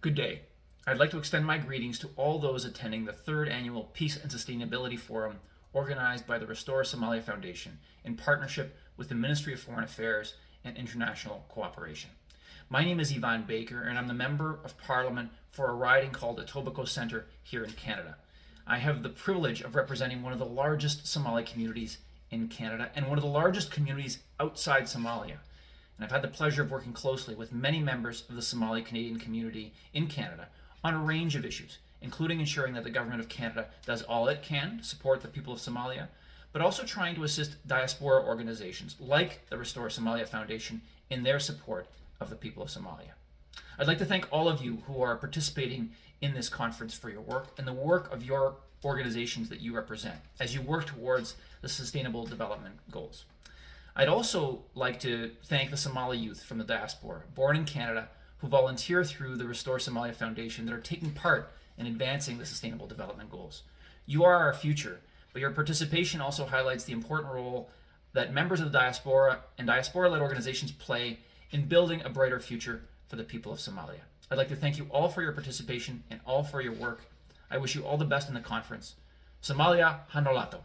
Good day. I'd like to extend my greetings to all those attending the third annual Peace and Sustainability Forum organized by the Restore Somalia Foundation in partnership with the Ministry of Foreign Affairs and International Cooperation. My name is Yvan Baker and I'm the Member of Parliament for a riding called Etobicoke Centre here in Canada. I have the privilege of representing one of the largest Somali communities in Canada and one of the largest communities outside Somalia. And I've had the pleasure of working closely with many members of the Somali Canadian community in Canada on a range of issues, including ensuring that the Government of Canada does all it can to support the people of Somalia, but also trying to assist diaspora organizations like the Restore Somalia Foundation in their support of the people of Somalia. I'd like to thank all of you who are participating in this conference for your work and the work of your organizations that you represent as you work towards the Sustainable Development Goals. I'd also like to thank the Somali youth from the diaspora, born in Canada, who volunteer through the Restore Somalia Foundation that are taking part in advancing the Sustainable Development Goals. You are our future, but your participation also highlights the important role that members of the diaspora and diaspora-led organizations play in building a brighter future for the people of Somalia. I'd like to thank you all for your participation and all for your work. I wish you all the best in the conference. Somalia Hanolato.